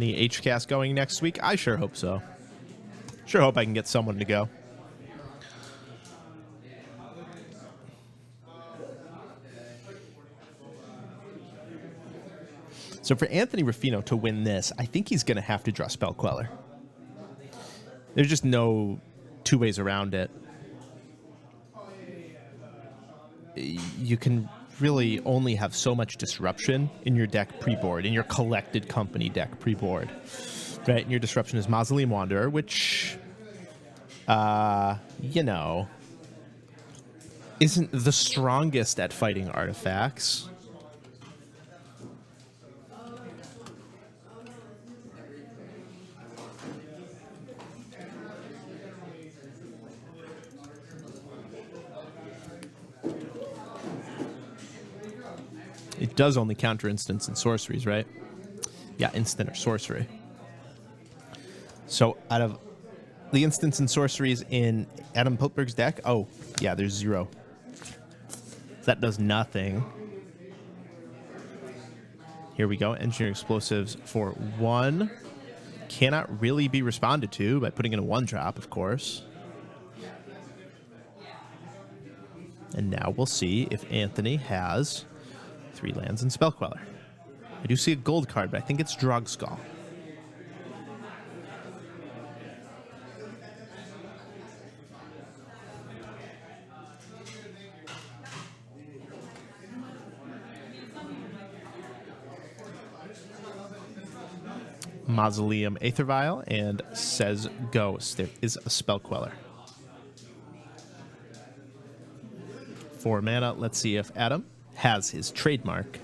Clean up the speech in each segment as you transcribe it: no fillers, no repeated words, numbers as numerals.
Any HCast going next week? I sure hope so. Sure hope I can get someone to go. So for Anthony Rofino to win this, I think he's going to have to draw Spell Queller. There's just no two ways around it. You can really only have so much disruption in your deck pre-board, in your collected company deck pre-board. Right? And your disruption is Mausoleum Wanderer, which, you know, isn't the strongest at fighting artifacts. It does only counter instants and sorceries, right? Yeah, instant or sorcery. So out of the instants and sorceries in Adam Podtburg's deck, oh, yeah, there's 0. That does nothing. Here we go. Engineer Explosives for 1. Cannot really be responded to by putting in a 1-drop, of course. And now we'll see if Anthony has 3 lands and Spell Queller. I do see a gold card, but I think it's Drogskull. Mausoleum Aether Vial and says Ghost. There is a Spell Queller. 4 mana. Let's see if Adam has his trademark.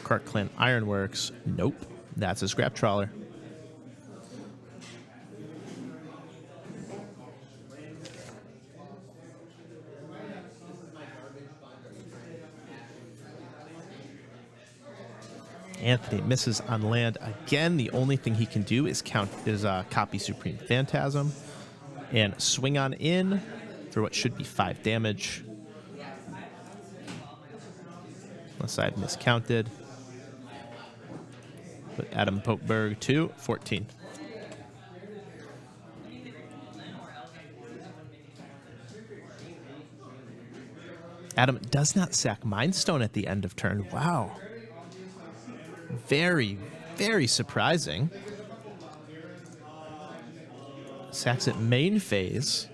Clan Ironworks. Nope. That's a Scrap Trawler. Anthony misses on land again. The only thing he can do is copy Supreme Phantasm and swing on in for what should be 5 damage. Unless I've miscounted. Put Adam Podtburg to 14. Adam does not sack Mind Stone at the end of turn. Wow. Very, very surprising. Sacks at main phase.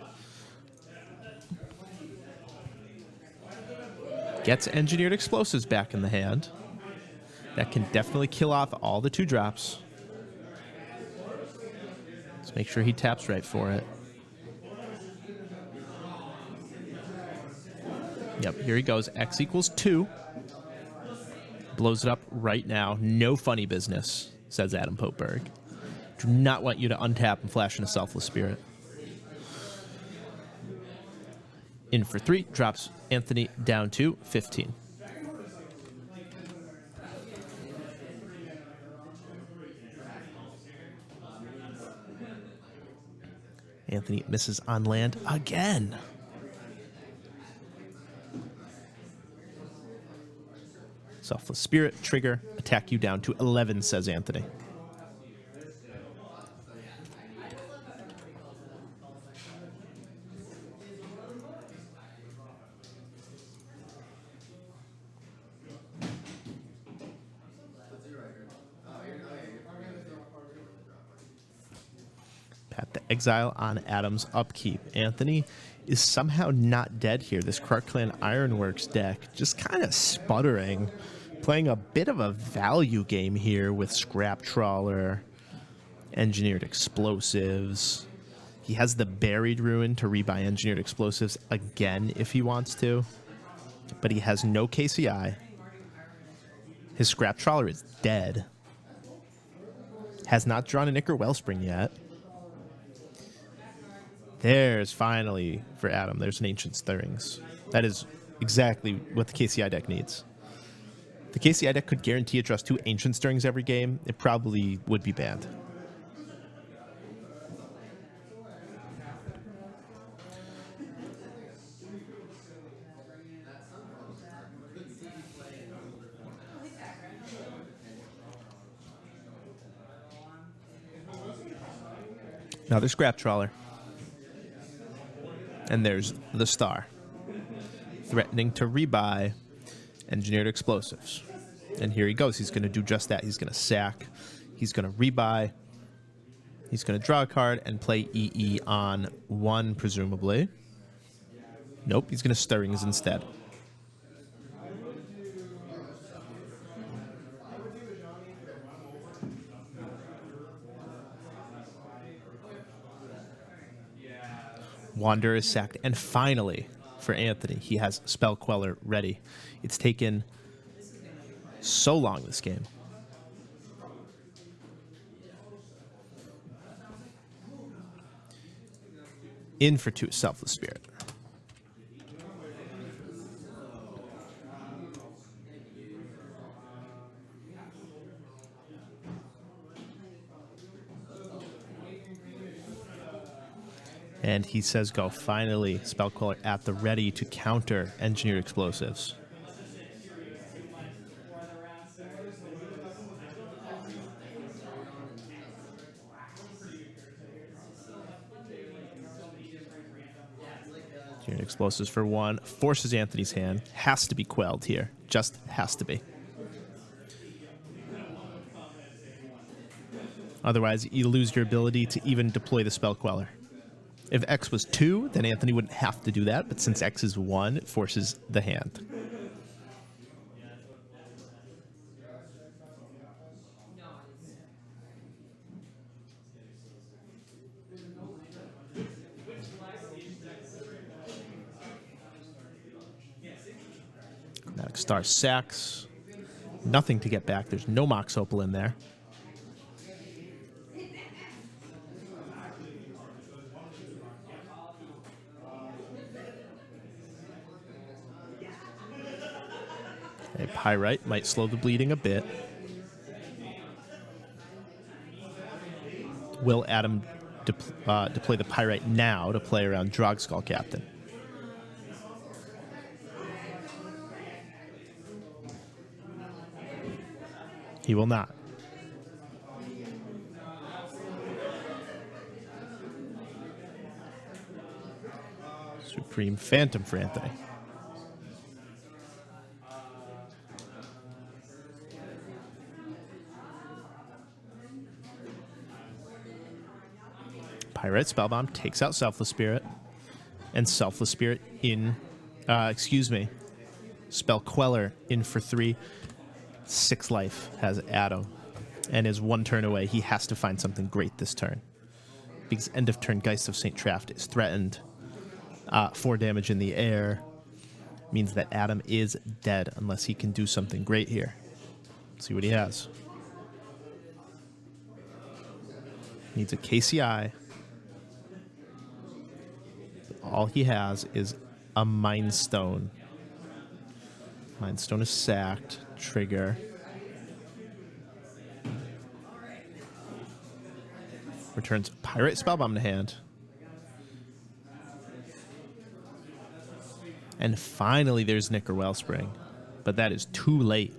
Gets Engineered Explosives back in the hand. That can definitely kill off all the 2-drops. Let's make sure he taps right for it. Yep, here he goes. X equals 2. Blows it up right now. No funny business, says Adam Podtburg. Do not want you to untap and flash in a Selfless Spirit. In for 3, drops Anthony down to 15. Anthony misses on land again. Selfless Spirit, trigger, attack you down to 11, says Anthony. Pat the Exile on Adam's upkeep. Anthony is somehow not dead here. This Clan Ironworks deck just kind of sputtering. Playing a bit of a value game here with Scrap Trawler, Engineered Explosives. He has the Buried Ruin to rebuy Engineered Explosives again if he wants to. But he has no KCI. His Scrap Trawler is dead. Has not drawn an Ichor Wellspring yet. There's finally, for Adam, there's an Ancient Stirrings. That is exactly what the KCI deck needs. If the KCI deck could guarantee it draws 2 Ancient Stirrings every game, it probably would be banned. Another scrap trawler. And there's the star. Threatening to rebuy engineered explosives. And here he goes. He's going to do just that. He's going to sack. He's going to rebuy. He's going to draw a card and play EE on 1, presumably. Nope, he's going to stirrings instead. Wanderer is sacked. And finally, for Anthony, he has Spell Queller ready. It's taken so long this game. In for 2, Selfless Spirit. And he says go. Finally, Spell Queller at the ready to counter Engineered Explosives. Engineered Explosives for 1. Forces Anthony's hand. Has to be quelled here. Just has to be. Otherwise, you lose your ability to even deploy the Spell Queller. If X was 2, then Anthony wouldn't have to do that, but since X is 1, it forces the hand. Chromatic Star sacks. Nothing to get back. There's no Mox Opal in there. A Pyrite might slow the bleeding a bit. Will Adam deploy the Pyrite now to play around Drogskull Captain? He will not. Supreme Phantom for Anthony. Pyrite Spellbomb takes out Selfless Spirit, and Selfless Spirit in, Spell Queller in for 3. 6 life has Adam, and is 1 turn away. He has to find something great this turn, because end of turn Geist of St. Traft is threatened. 4 damage in the air means that Adam is dead unless he can do something great here. Let's see what he has. Needs a KCI. All he has is a Mind Stone. Mind Stone is sacked. Trigger. Returns Pirate Spellbomb to hand. And finally there's Nicker Wellspring. But that is too late.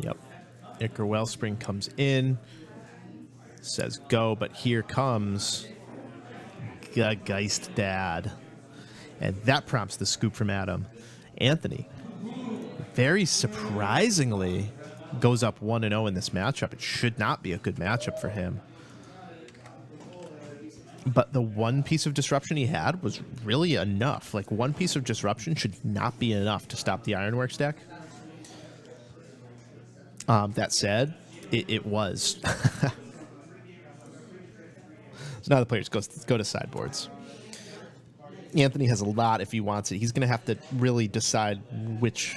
Yep. Icar Wellspring comes in, says go, but here comes Geist Dad. And that prompts the scoop from Adam. Anthony, very surprisingly, goes up 1-0 in this matchup. It should not be a good matchup for him. But the one piece of disruption he had was really enough. Like, one piece of disruption should not be enough to stop the Ironworks deck. That said, it was. So now the players go to sideboards. Anthony has a lot if he wants it. He's going to have to really decide which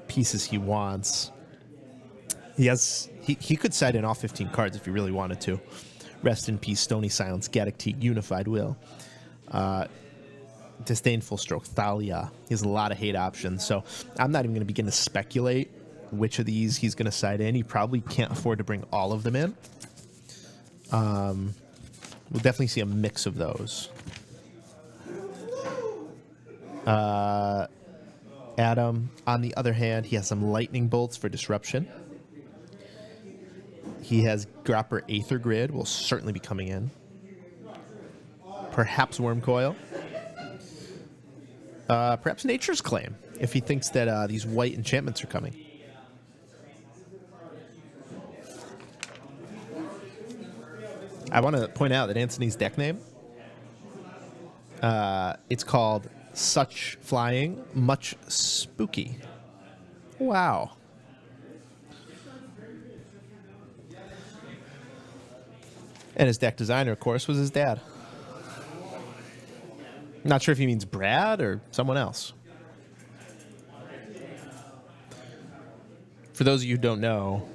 pieces he wants. He could side in all 15 cards if he really wanted to. Rest in Peace, Stony Silence, Gaddock Teeg, Unified Will, Disdainful Stroke, Thalia. He has a lot of hate options, so I'm not even going to begin to speculate which of these he's going to side in. He probably can't afford to bring all of them in. We'll definitely see a mix of those. Adam, on the other hand, he has some lightning bolts for disruption. He has Gropper Aether Grid, will certainly be coming in. Perhaps Worm Coil. Perhaps Nature's Claim, if he thinks that these white enchantments are coming. I want to point out that Anthony's deck name, it's called Such Flying, Much Spooky. Wow. And his deck designer, of course, was his dad. Not sure if he means Brad or someone else. For those of you who don't know,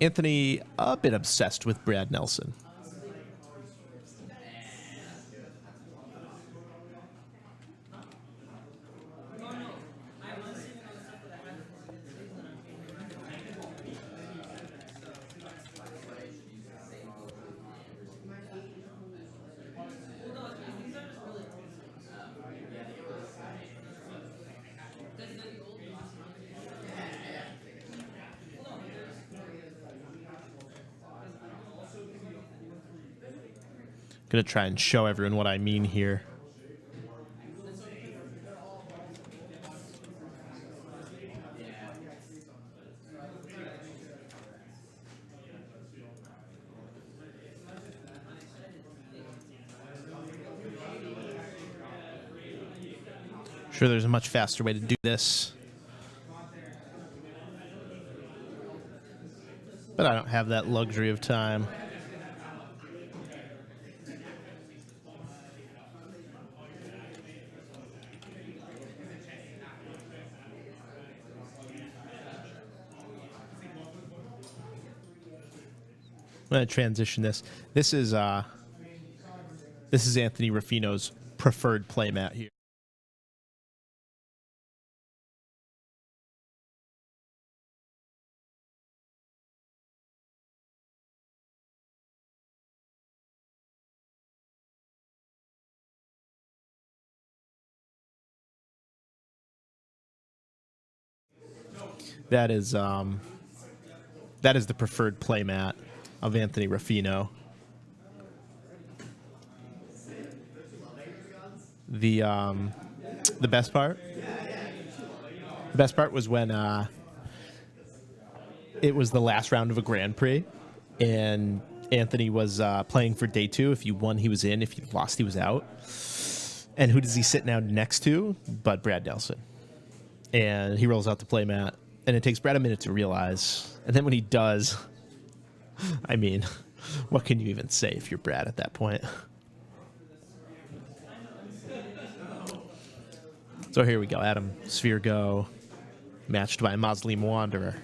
Anthony, a bit obsessed with Brad Nelson. Gonna try and show everyone what I mean here. Sure, there's a much faster way to do this, but I don't have that luxury of time. I'm going to transition this. This is Anthony Rofino's preferred playmat here. That is the preferred playmat of Anthony Rofino. The best part? The best part was when it was the last round of a Grand Prix, and Anthony was playing for day 2. If you won, he was in. If you lost, he was out. And who does he sit now next to but Brad Nelson? And he rolls out the playmat, and it takes Brad a minute to realize. And then when he does, I mean, what can you even say if you're Brad at that point? So here we go. Adam, Sphere Go, matched by Mausoleum Wanderer.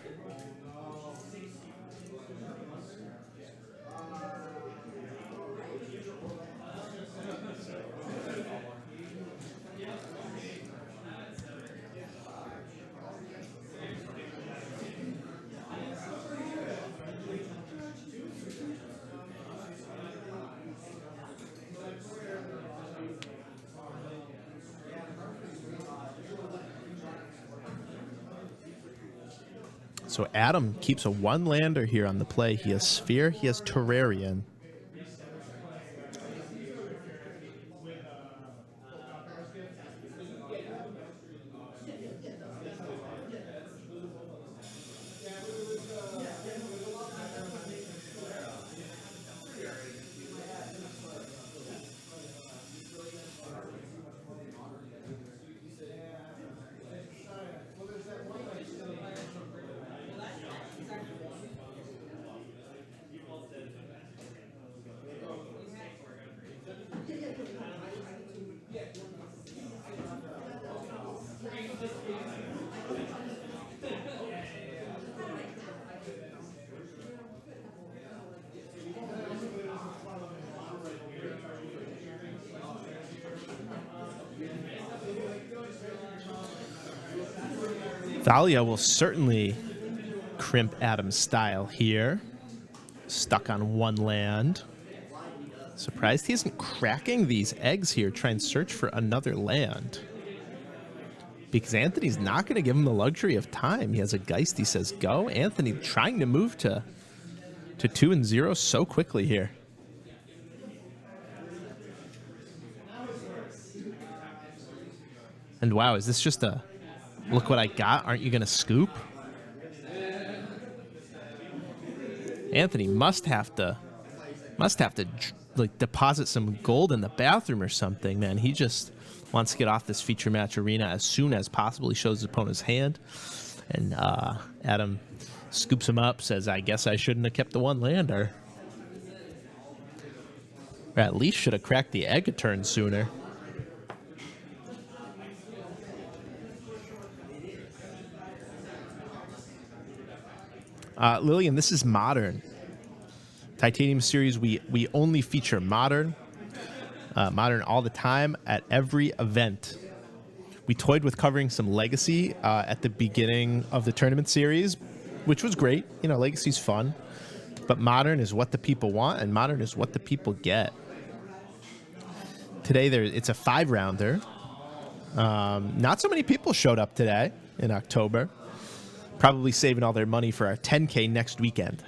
So Adam keeps a 1-lander here on the play. He has Sphere, he has Terrarian. Thalia will certainly crimp Adam's style here. Stuck on one land. Surprised he isn't cracking these eggs here, try and search for another land. Because Anthony's not going to give him the luxury of time. He has a Geist, he says go. Anthony trying to move to 2-0 so quickly here. And wow, is this just a look what I got? Aren't you going to scoop? Anthony must have to like deposit some gold in the bathroom or something, man. He just wants to get off this feature match arena as soon as possible. He shows his opponent's hand, and Adam scoops him up, says, I guess I shouldn't have kept the one lander. Or at least should have cracked the egg a turn sooner. Lillian, this is Modern. Titanium series, we only feature Modern. Modern all the time at every event. We toyed with covering some Legacy at the beginning of the tournament series, which was great. You know, Legacy's fun. But Modern is what the people want, and Modern is what the people get. Today, it's a 5-rounder. Not so many people showed up today in October. Probably saving all their money for our 10K next weekend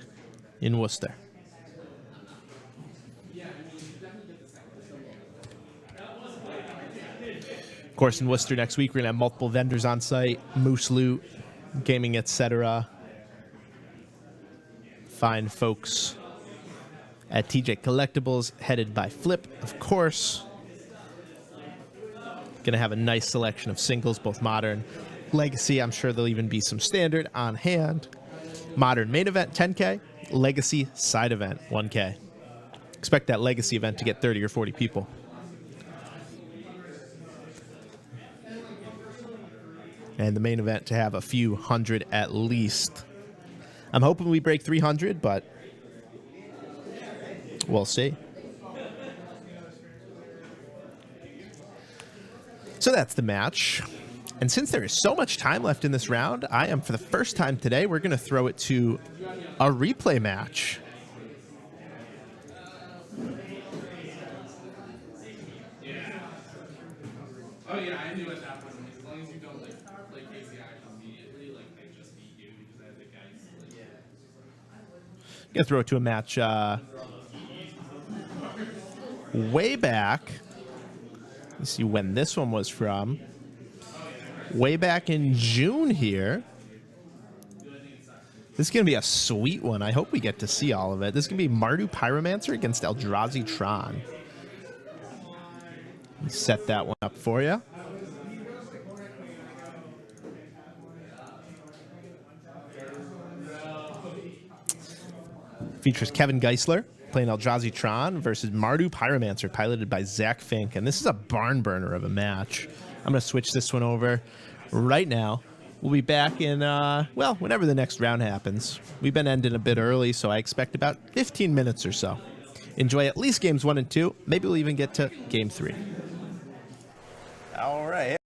in Worcester. Of course, in Worcester next week, we're going to have multiple vendors on site, Moose Loot, gaming, etc. Fine folks at TJ Collectibles, headed by Flip, of course. Going to have a nice selection of singles, both Modern, Legacy. I'm sure there'll even be some Standard on hand. Modern main event, 10K. Legacy side event, 1K. Expect that Legacy event to get 30 or 40 people. And the main event to have a few hundred at least. I'm hoping we break 300, but we'll see. So that's the match. And since there is so much time left in this round, I am, for the first time today, we're going to throw it to a replay match. Oh yeah, I knew at that point. As long as you don't like KCI immediately, like they just beat you because I had the guys. Gonna throw it to a match way back. Let's see when this one was from. Way back in June here. This is going to be a sweet one. I hope we get to see all of it. This is going to be Mardu Pyromancer against Eldrazi Tron. Set that one up for you. Features Kevin Geisler playing Eldrazi Tron versus Mardu Pyromancer, piloted by Zach Fink. And this is a barn burner of a match. I'm going to switch this one over right now. We'll be back in, well, whenever the next round happens. We've been ending a bit early, so I expect about 15 minutes or so. Enjoy at least games 1 and 2. Maybe we'll even get to game 3. All right,